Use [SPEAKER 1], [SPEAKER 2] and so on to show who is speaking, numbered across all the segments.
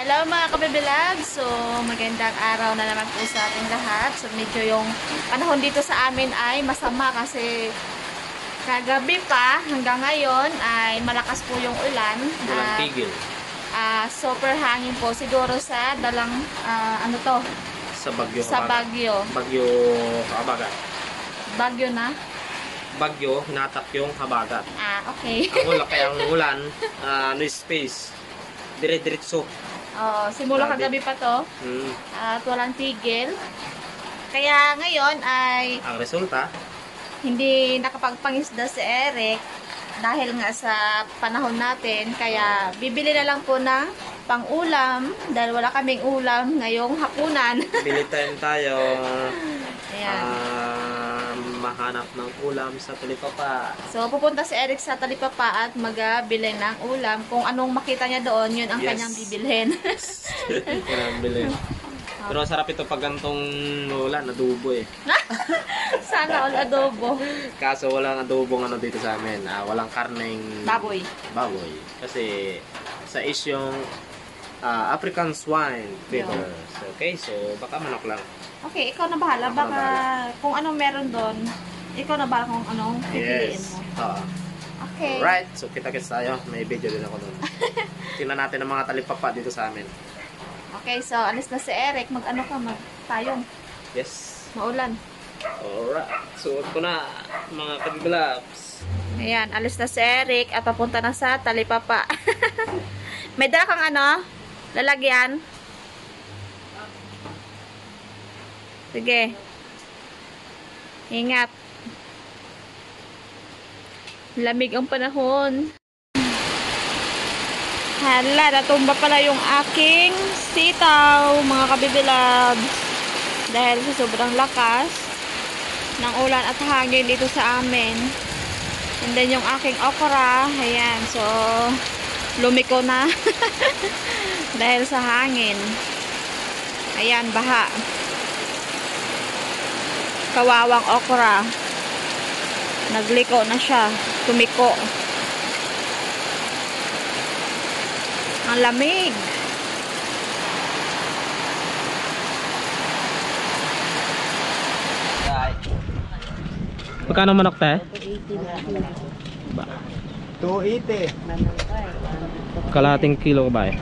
[SPEAKER 1] Hello mga kabibilag! So, magandang araw na naman po sa ating lahat. So, medyo yung panahon dito sa amin ay masama kasi kagabi pa hanggang ngayon ay malakas po yung ulan.
[SPEAKER 2] Walang tigil.
[SPEAKER 1] Super hangin po siguro sa dalang, ano to?
[SPEAKER 2] Sa Bagyo.
[SPEAKER 1] Sa Bagyo.
[SPEAKER 2] Bagyo Habagat.
[SPEAKER 1] Bagyo na?
[SPEAKER 2] Bagyo, hinatak yung Habagat.
[SPEAKER 1] Okay.
[SPEAKER 2] Kaya ang ulan, no space. Dire-diretso.
[SPEAKER 1] Simula kagabi pa to. At walang tigil. Kaya ngayon ay
[SPEAKER 2] Ang resulta,
[SPEAKER 1] hindi nakapagpangisda si Eric dahil nga sa panahon natin. Kaya bibili na lang po ng pang-ulam dahil wala kaming ulam ngayong hapunan.
[SPEAKER 2] bili tayo
[SPEAKER 1] Ayan.
[SPEAKER 2] mahanap ng ulam sa Talipapa.
[SPEAKER 1] So, pupunta si Eric sa Talipapa at magbili ng ulam. Kung anong makita niya doon, yun ang kanyang bibilhin.
[SPEAKER 2] Bili. Pero sarap ito pag gantong ulan, adobo eh.
[SPEAKER 1] Sana all adobo.
[SPEAKER 2] Kaso walang adobong ano dito sa amin. Walang karneng
[SPEAKER 1] Baboy.
[SPEAKER 2] Kasi sa isyong African swine fever. Okay, so baka manok lang.
[SPEAKER 1] Okay, ikaw na bahala. Baka kung anong meron doon, ikaw na bahala kung anong pipiliin mo. Okay.
[SPEAKER 2] Right, so kita-kits tayo. May video din ako doon. Tingnan natin ang mga talipapa dito sa amin.
[SPEAKER 1] Okay, so alis na si Eric. Mag-ano ka? Mag-tayong.
[SPEAKER 2] Yes.
[SPEAKER 1] Maulan.
[SPEAKER 2] Alright. Suot ko na mga kabiblaps.
[SPEAKER 1] Ayan, alis na si Eric at papunta na sa Talipapa. May dala kang ano? Lalagyan? Sige. Ingat. Lamig ang panahon. Hala, natumba pala yung aking sitaw, mga kabibilabs. Dahil sa sobrang lakas ng ulan at hangin dito sa amin. And then yung aking okra, ayan, so lumiko na. Dahil sa hangin. Ayan, baha. Kawawang okra. Nagliko na siya. Tumiko. Ang lamig.
[SPEAKER 2] Magkano manok tayo?
[SPEAKER 3] 280.
[SPEAKER 2] Kalahating kilo ba eh?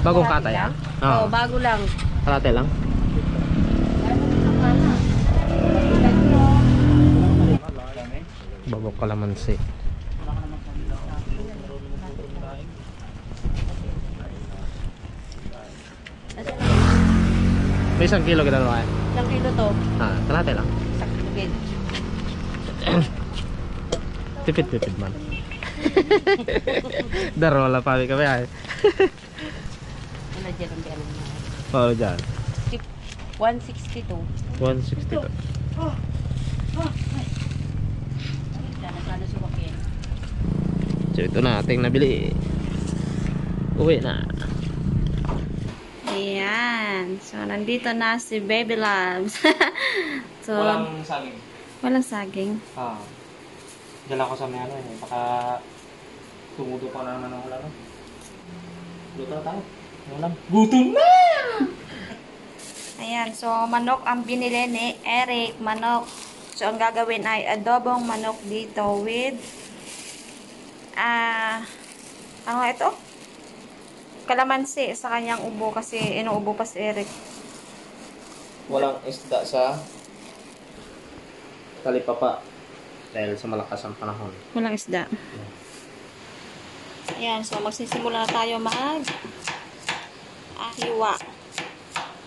[SPEAKER 2] Bagong katay? Oo,
[SPEAKER 1] bago lang.
[SPEAKER 2] kalate lang. Babok kalamansi. May 1 kilo kita naman.
[SPEAKER 1] Ilang kilo to?
[SPEAKER 2] Kalate lang.
[SPEAKER 1] Sakit.
[SPEAKER 2] Tipid-tipid man. Daro wala pa kami ay.
[SPEAKER 1] Ano dyan ang pera mo?
[SPEAKER 2] Oo, dyan.
[SPEAKER 1] 162.
[SPEAKER 2] 162. So ito na ating nabili. Uwi na.
[SPEAKER 1] Ayan. So, nandito na si Baby Loves. So,
[SPEAKER 2] Walang saging.
[SPEAKER 1] walang saging.
[SPEAKER 2] Dala ko sa may ano eh. Baka tumudo pa naman ang ulan. Luto na tayo. Ulam. Gutom na!
[SPEAKER 1] Ayan. So, manok ang binili ni Eric. Manok. So, ang gagawin ay adobong manok dito with ano ito? Kalamansi sa kanyang ubo kasi inuubo pa si Eric.
[SPEAKER 2] Walang isda sa Talipapa dahil sa malakas ang panahon.
[SPEAKER 1] Walang isda. Ayan, so magsisimula na tayo hiwa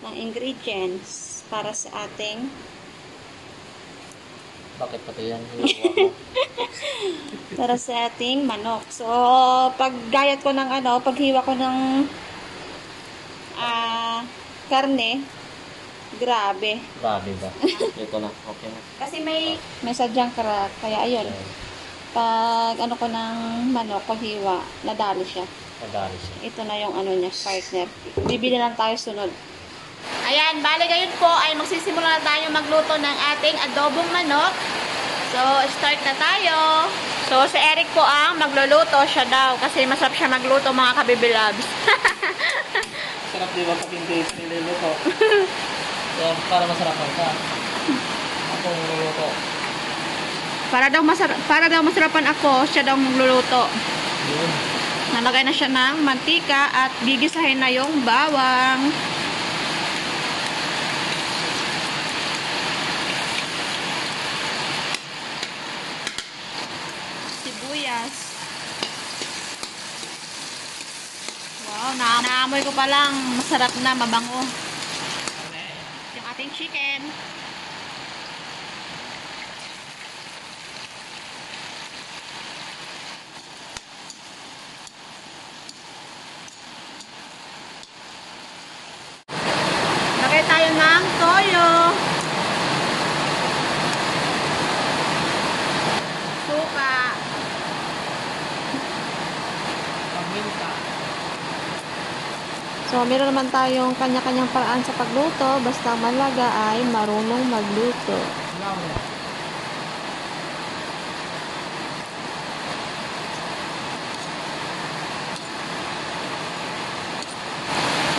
[SPEAKER 1] ng ingredients para sa ating
[SPEAKER 2] Bakit pati yan?
[SPEAKER 1] para sa ating manok. So, paggayat ko ng paghiwa ko ng karne, grabe.
[SPEAKER 2] Grabe ba? Ito na. Okay na.
[SPEAKER 1] Kasi may sadyang crack. Kaya ayun. Pag ko ng manok, paghiwa, nadali siya.
[SPEAKER 2] Nadali siya.
[SPEAKER 1] Ito na yung niya, partner. Bibili lang tayo sunod. Ayan, bali ngayon po ay magsisimula na tayo magluto ng ating adobong manok. So, start na tayo. So, si Eric po ang magluluto siya daw kasi masarap siya magluto mga kabibilabs.
[SPEAKER 2] sarap di ba pag hindi niluluto. Kaya para masarapan ka. Ako yung luluto.
[SPEAKER 1] Para daw masarapan ako, siya daw magluluto.
[SPEAKER 2] Yun.
[SPEAKER 1] Nalagay na siya ng mantika at gigisahin na yung bawang. Sibuyas. Wow, naamoy ko pa lang. Masarap na, mabango. Yung ating chicken. Lagay tayo ng toyo. Suka.
[SPEAKER 2] Paminta.
[SPEAKER 1] So, meron naman tayong kanya-kanyang paraan sa pagluto. Basta malaga ay marunong magluto.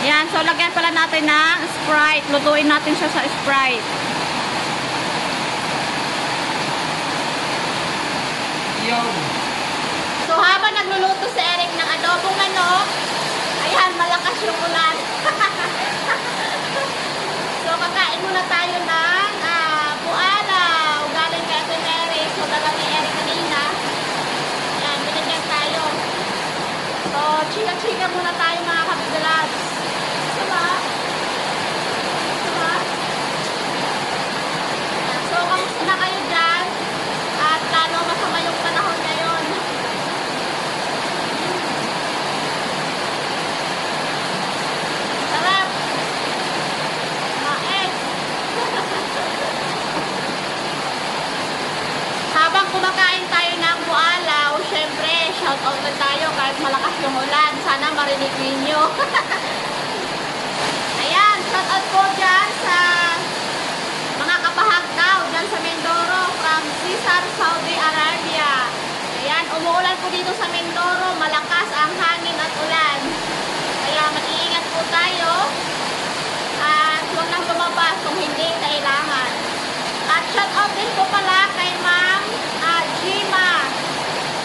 [SPEAKER 1] Yan. So, lagyan pala natin ng Sprite. Lutuin natin siya sa Sprite.
[SPEAKER 2] Yo!
[SPEAKER 1] So, habang nagluluto si Eric ng adobong manok, ayan, malakas yung ulan. So, kakain muna tayo ng bualaw. Galing kay Ate Eric. So, dala ni Eric kanina. Ayan, binigyan tayo. So, chika-chika muna tayo mga kabilads. Diba? Diba? So, kamusta na kayo dyan? At lalo masama yung panahon ngayon. Sarap! Maeg! Habang kumakain tayo ng bualaw, syempre, shout out na tayo kahit malakas yung ulan. Sana marinig ninyo. Ayan, shout out po dyan sa mga kapahagdaw dyan sa Mindoro from Cesar, Saudi Arabia. Ayan, umuulan po dito sa Mindoro. Malakas ang hangin at ulan. Kaya mag-iingat po tayo. At huwag nang lumabas kung hindi kailangan. At shout out din po pala kay Ma'am Gima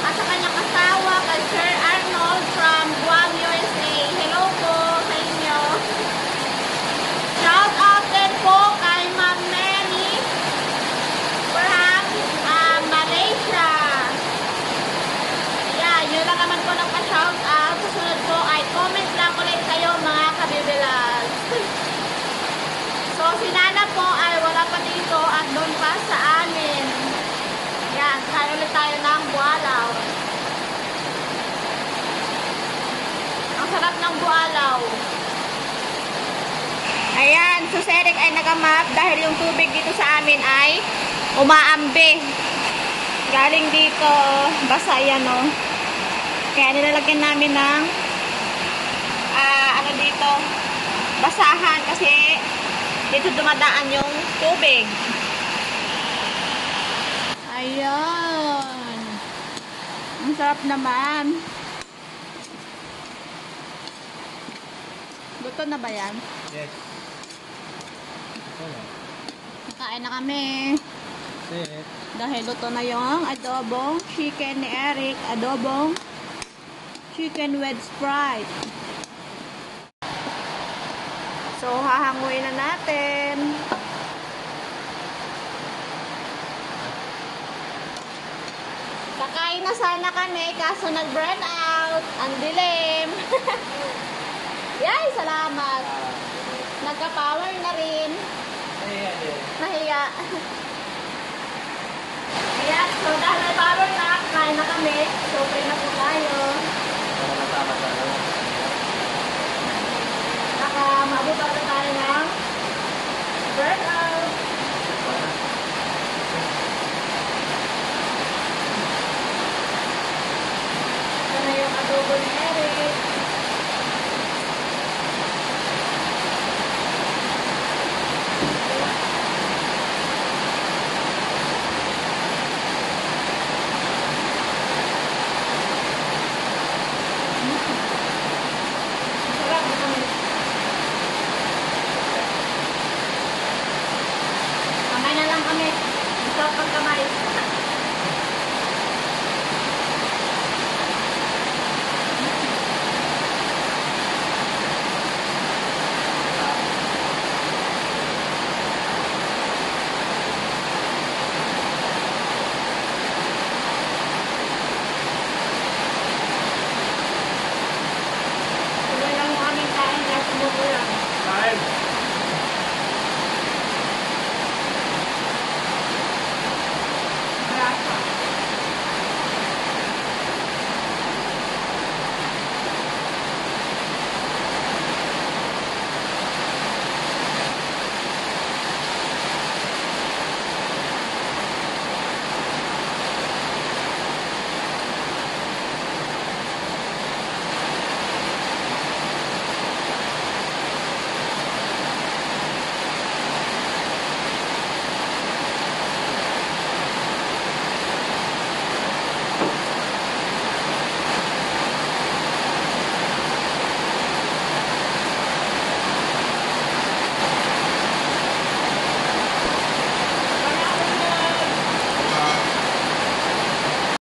[SPEAKER 1] at sa kanyang asawa kay Sir Arnold from Guam, USA. Hello po sa inyo. Shout out din po kay Ma'am Mary from Malaysia. Yeah, yun lang naman po ng pa-shout out. Susunod po ay comment lang ulit kayo mga kabibilas. So, si Nana po ay wala pa dito at doon pa sa amin. Yan, kaya ulit tayo ng bualaw. Ang sarap ng bualaw. Ayan, so si Eric ay nagamap dahil yung tubig dito sa amin ay umaambi. Galing dito, basa yan o. Kaya nilalagyan namin ng ano dito, basahan kasi dito dumadaan yung tubig. Ayan. Ang sarap naman. Luto na ba yan?
[SPEAKER 2] Yes. Ito na.
[SPEAKER 1] Kain na kami.
[SPEAKER 2] Set.
[SPEAKER 1] Dahil luto na yung adobong chicken ni Eric. Adobong chicken with Sprite. So, hahanguin na natin. Kakain na sana kami, kaso nag-burn out. Ang dilim. Yay, salamat. Nagka-power na rin. Nahiya. Ayan, so dahil may power na, kain na kami. So, pray na po tayo.